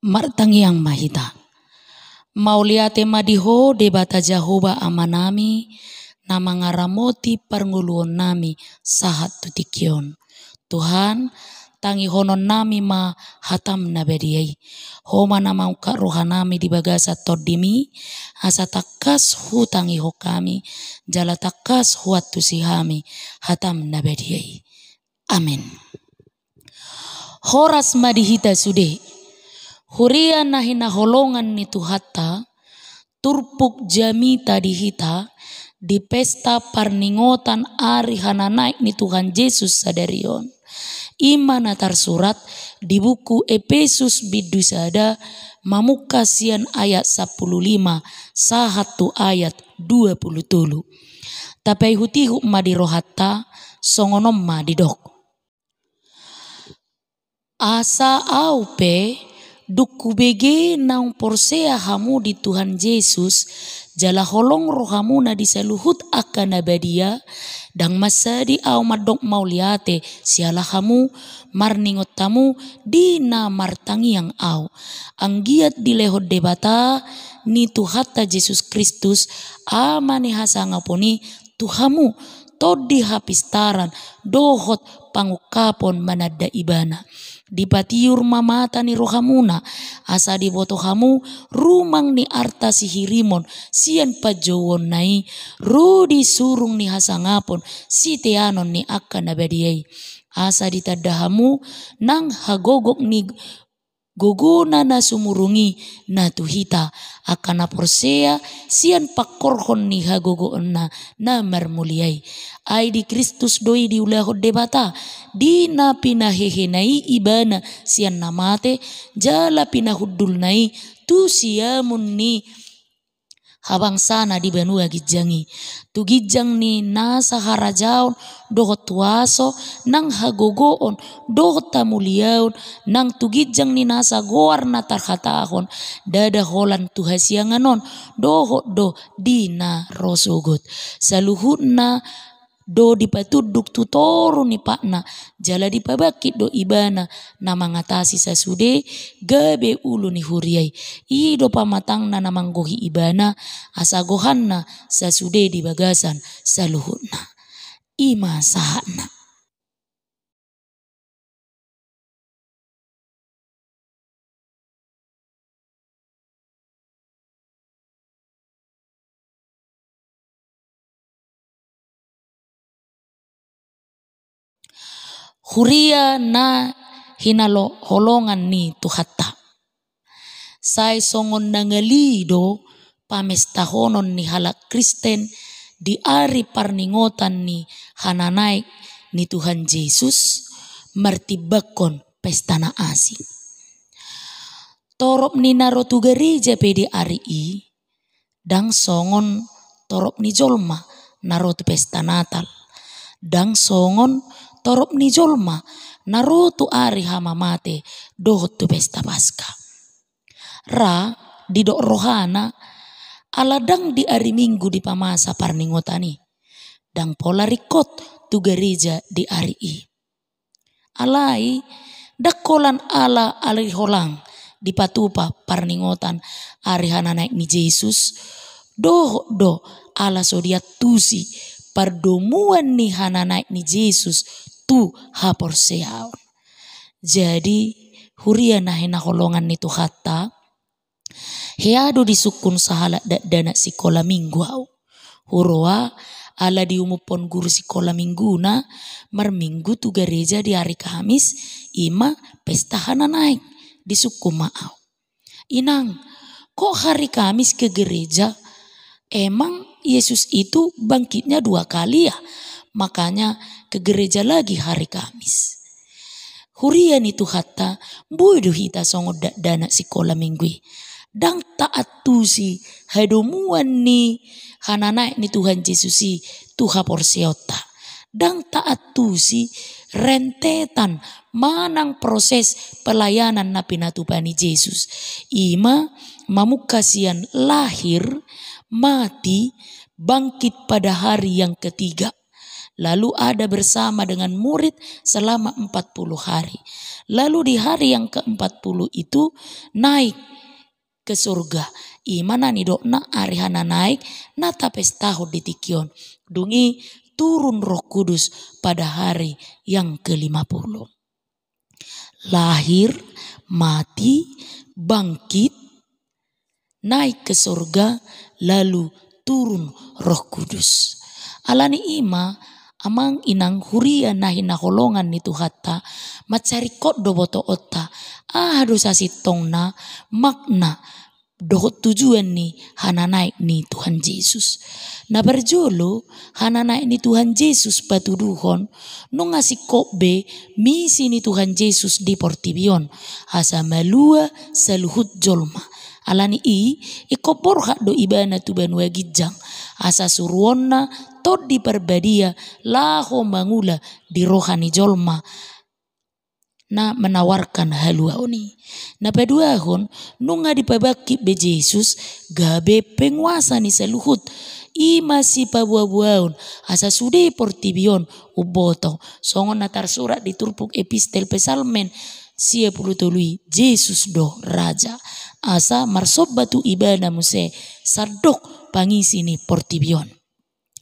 Martangiang mahita. Mauliate madiho debata Jahoba amanami na mangaramoti parnguluon nami sahat tutikion. Tuhan tangi honon nami ma hatam na bediyay. Homa na mauka rohanami di bagasa todimi asa takas hutangi hokami jala takas huat tusihami hatam na bediyay. Amin. Horas madihita sude. Huria nahina holongan ni Tuhata turpuk jamita dihita di pesta parningotan ari hananaik ni Tuhan Yesus sadarion. Imana tersurat di buku Efesus bidusada mamukasian ayat 15 sahatu ayat 20. Tapi hutihu madirohata songonom madidok. Asa aupe duku bege naung porsea hamu di Tuhan Yesus jala holong rohamu na disaluhut akan abadia dang masadi au madok mauliate siala hamu marningot tamu di na martangi yang au anggiat di lehot debata ni Tuhata Yesus Kristus amani hasangaponi Tuhamu todi hapistaran dohot pangukapon manada ibana. Dipatiur mamata ni rohamuna asa diboto hamu rumang ni arta sihirimon sian pajowon nai rudi surung ni hasangapon si teanon ni akan abadiyai asa ditadahamu nang hagogok ni gogona na sumurungi na tuhita akan aporsea sian pakorhon ni hagogoon na marmuliai ai di Kristus doi di ulahod debata di na pinahehenai ibana sian namate jala pinahudul nai tu siamun ni habang sana di benua gijangi tu gijang ni nasa harajaon dohot tuaso nang hagogoon dohot tamuliaon nang tu gijang ni nasa goar na tarhatahon dada holan tu hasianganon dohot do dina rosogot saluhut na do dipatuduk tutoru ni pakna jala dipabakit do ibana na mangatasi sasude gabe ulu ni huriai ido pamatang na namanggohi ibana asagohan na sasude di bagasan saluhutna ima sahana. Huria na hinalo holongan ni Tuhata. Sai songon nangalido pamestahonon ni halak Kristen di ari parningotan ni hananaik ni Tuhan Yesus martibakon pesta na asing. Torop ni narotu gereja pedi ari i dang songon torop ni jolma narotu pesta Natal dang songon torop ni jolma narotu ari hamamate dohot tu pesta Paskah. Ra didok rohana aladang di ari Minggu di pamasa parningotani dang pola rikot tu gereja di ari i. Alai dakolan ala alai holang di patupa parningotan ari hananaik ni Yesus dohot do ala sodiat tusi pardomuan ni hananaik ni Yesus tu haporseaon. Jadi huria nahina holongan ni Tuhata heado disukun sahala dana sikola minggu au. Huroa ala diumupon guru sikola mingguna marminggu tu gereja di hari Kamis ima pesta hananaik disukum maau. Inang kok hari Kamis ke gereja? Emang Yesus itu bangkitnya 2 kali ya? Makanya ke gereja lagi hari Kamis. Huria ni Tuhata bodoh hita songo dana sikola minggu. Dang taat tusi hadomuan ni hananaik ni Tuhan Yesusi tuha porsiota. Dang taat tusi rentetan manang proses pelayanan na pinatupani Yesus. Ima mamukasian lahir, mati, bangkit pada hari yang ketiga. Lalu ada bersama dengan murid selama 40 hari. Lalu di hari yang ke-40 itu naik ke surga. Imana ni dokna arihana naik na tapes tahu di tikion. Dungi turun Roh Kudus pada hari yang ke-50. Lahir, mati, bangkit, naik ke surga, lalu turun Roh Kudus. Alani ima amang inang huria nahi naholongan ni Tuhata macari kod do boto otta dosa sitongna makna dohot tujuan ni hana naik ni Tuhan Yesus. Na berjolo hana naik ni Tuhan Yesus patuduhon no ngasih kobe misi ni Tuhan Yesus di Portibion asa malua saluhut jolma. Alani ikopor hak do ibana tuban wagijang asa suruonna tod di perbadia laho mangula di rohani jolma na menawarkan halua oni. Na paduahon nunga dipabaki be Yesus gabe penguasa ni saluhut masih pabuabuaon asa sude Portibion uboto songon natar surat di turpuk epistel pesalmen 10 Yesus do raja asa marsob batu ibana muse sadok pangisi ni Portibion.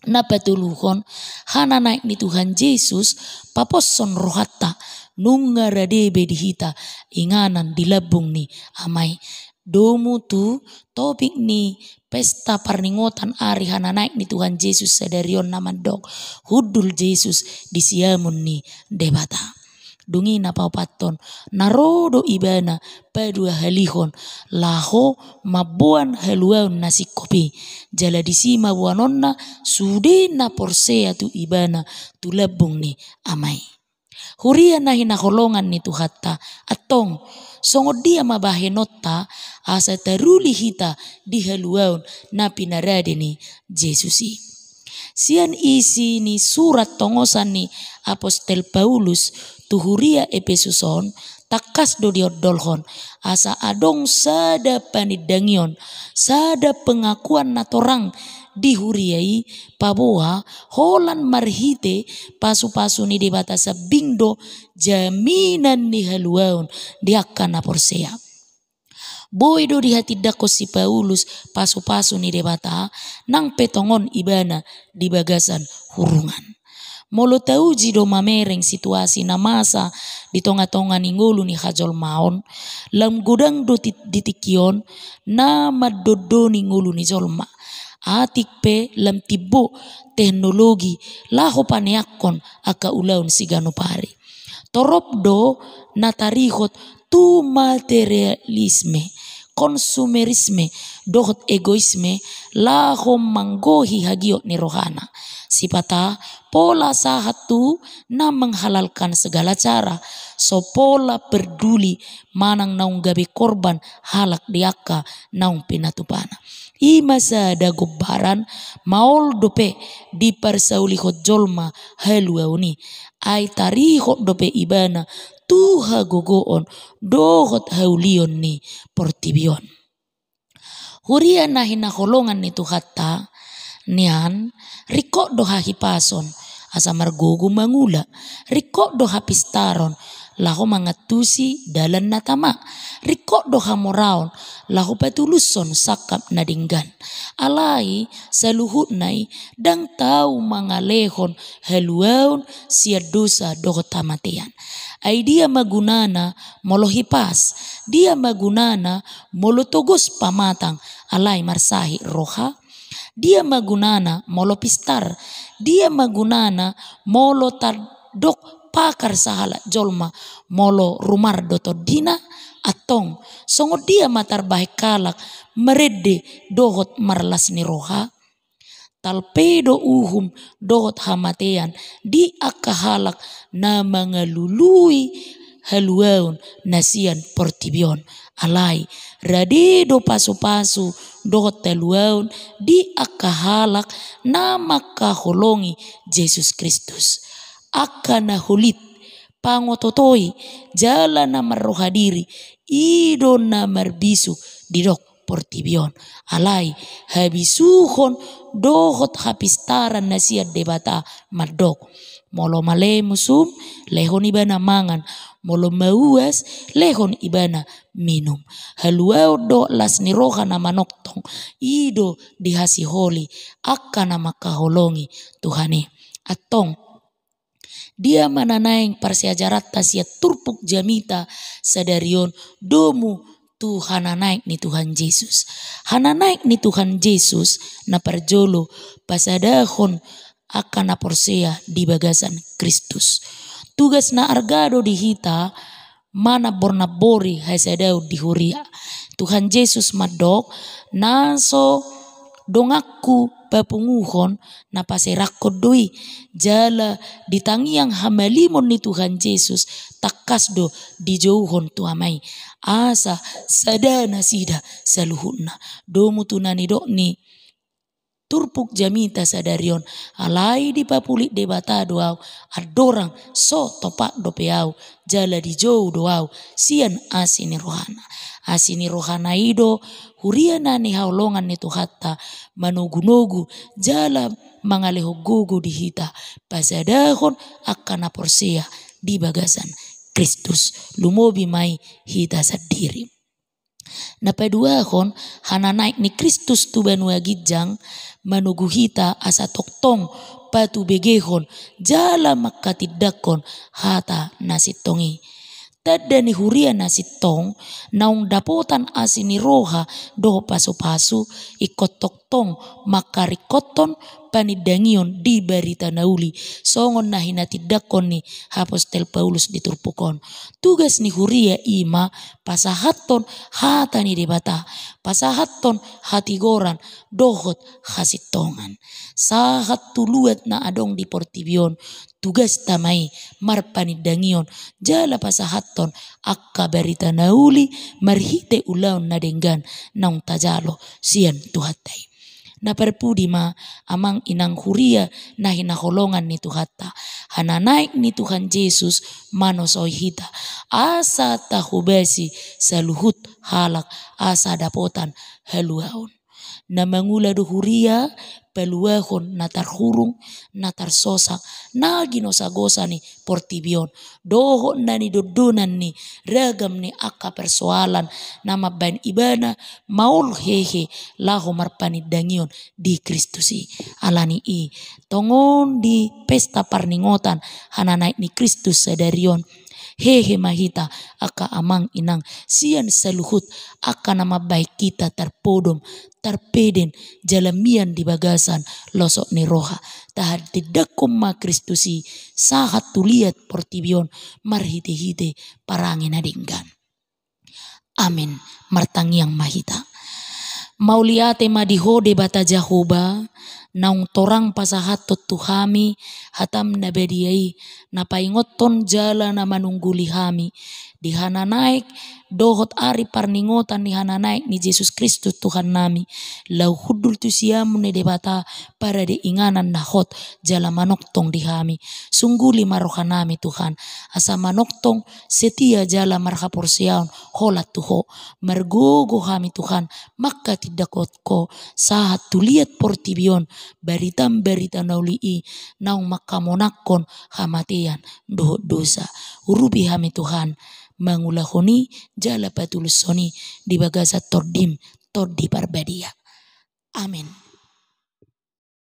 Na patuluhon hana naik ni Tuhan Yesus paposon rohata nunga radebe dihita inganan dilabung ni amai. Domu tu topik ni pesta parningotan ari hana naik ni Tuhan Yesus sadarion namandok hudul Yesus disiamun ni debata. Dungi na paupaton narodo ibana padua halihon laho mabuan haluaun nasi kopi jala disima buanonna sude na porsea tu ibana tu labung ni amai. Huria nahi naholongan ni Tuhata atong songo dia mabahenota asa taruli hita di haluaun na pinarade ni Yesusi. Sian isi ni surat tongosan ni Apostel Paulus tuhuria Efesuson takas do diodolhon asa adong sada panidangion sada pengakuan natorang dihuriai paboa holan marhite pasu-pasu ni debata sabindo jaminan ni haluaun diakana porsea. Boy do di hati dako si Paulus pasu-pasu ni debata nang petongon ibana di bagasan hurungan. Molo tauji do mamereng situasi na masa di tonga-tonga ni ngulu ni hajol maon lam gudang do ditikion na madodo ni ngulu ni jolma atik pe lam tibo teknologi laho paneakon aka ulaun sigano pare torop do natarihot tu materialisme konsumerisme dohot egoisme laho manggohi hagiot ni rohana sipata pola sahatu na menghalalkan segala cara so pola peduli manang naung gabe korban halak diaka naung pinatupana imasa da gobaran maol dope di persauli hot jolma haluauni ai tarihot dope ibana tuha gogoon dohot haulion ni Portibion. Huria nahi naholongan ni Tuhata nian rikok do hahipason asa margogo mangula rikok do hapistaron laho mangatusi dalan natama rikok do hamoraon laho patuluson sakap nadinggan alai saluhut nai dang tau mangalehon haluaun sia dosa do tamatian ai dia magunana molo hipas dia magunana molo togos pamatang alai marsahi roha dia magunana molo pistar dia magunana molo tardok pakar sahala jolma molo rumar doto dina atong songo dia matar baik kalak merede dohot marlas ni roha talpedo uhum dohot hamatean di akahalak na mangalului haluaun nasian Portibion alai radedo pasu-pasu dohot haluaun di akahalak na makaholongi Yesus Kristus akana hulit pangototoi jala na marrohadiri ido na marbisu didok portibion. Alai habisuhon dohot hapistaran nasiat debata madok. Molo male musum lehon ibana mangan. Molo mauas lehon ibana minum. Haluau do las niroha na manoktong. Ido dihasi holi. Akka na makaholongi Tuhani. Atong dia mananaing parsiajarat tasia turpuk jamita sadarion domu Tuhan naik ni Tuhan Yesus. Hana naik ni Tuhan Yesus na parjolo pasadahon akan na porsea di bagasan Kristus. Tugas na argado di hita mana bornabori hasadau di huria. Tuhan Yesus madok naso dongaku papunguhon na paserakod doi jala ditangiang hamalimon ni Tuhan Yesus takasdo dijauhon tuamai asa sadana sida saluhuna domu tunani dok ni turpuk jamita sadarion alai di papulik debata doau adorang so topak dopeau jala dijauh doau sian asini rohana ido huriana ni haulongan ni Tuhatta manugu-nugu jala mangalehogogo di hita pasadahon akan porsea di bagasan Kristus lumobi mai hita sadiri. Napaduahon hana naik ni Kristus tu banua gijang manugu hita asa toktong patu begehon jala makatidakon hata nasitongi. Tada ni huria nasitong naung dapotan asini roha doho paso-paso ikot toktong makarikoton panidangion di barita nauli songon na hinatidakon ni Apostel Paulus diturpukon. Tugas ni huria ima pasahaton hata ni debata pasahaton hatigoran dohot hasitongan sahat tuluat na adong di portibion tugas tamai marpanidangion jala pasahaton akka barita nauli marhite ulaun na denggan naung tajalo sian tuhatai. Na perpudi ma amang inang huria na hinaholongan ni Tuhatta. Hana naik ni Tuhan Yesus manosoy hita. Asa tahubesi saluhut halak asa dapotan haluaon. Na mangula do huria peluahon natar hurung natar sosak na ginosagosa ni portibion doho na ni dodonan ni ragam ni akka persoalan nama ban ibana maul hehe laho marpanidangion di Kristusi alani i tongon di pesta parningotan hana naik ni Kristus sadarion hehe mahita aka amang inang sian saluhut aka nama baik kita terpodom terpeden jalamian di bagasan losok ni roha tahad didakum ma Kristusi sahat tuliat portibion marhite-hite parangin adinggan. Amin martangiang mahita. Mauliate madihode bata Jahoba naung torang pasahatot tuhami hatam nabediai napaingoton jala na manungguli hami dihana naik dohot ari parningotan dihana naik ni Yesus Kristus Tuhan nami lau hudul tu siamu ne debata para de inganan nahot jala manoktong dihami sungguh lima rohanami Tuhan asa manoktong setia jala marhapor siaun holat tuho mergogo hami Tuhan maka tidak ko sahat tuliat portibion baritam-barita naulii naung makamonakon hamatian dohot dosa urubi hami Tuhan mangulahoni jala patulusoni di bagasa tordim tordi parbadia. Amin.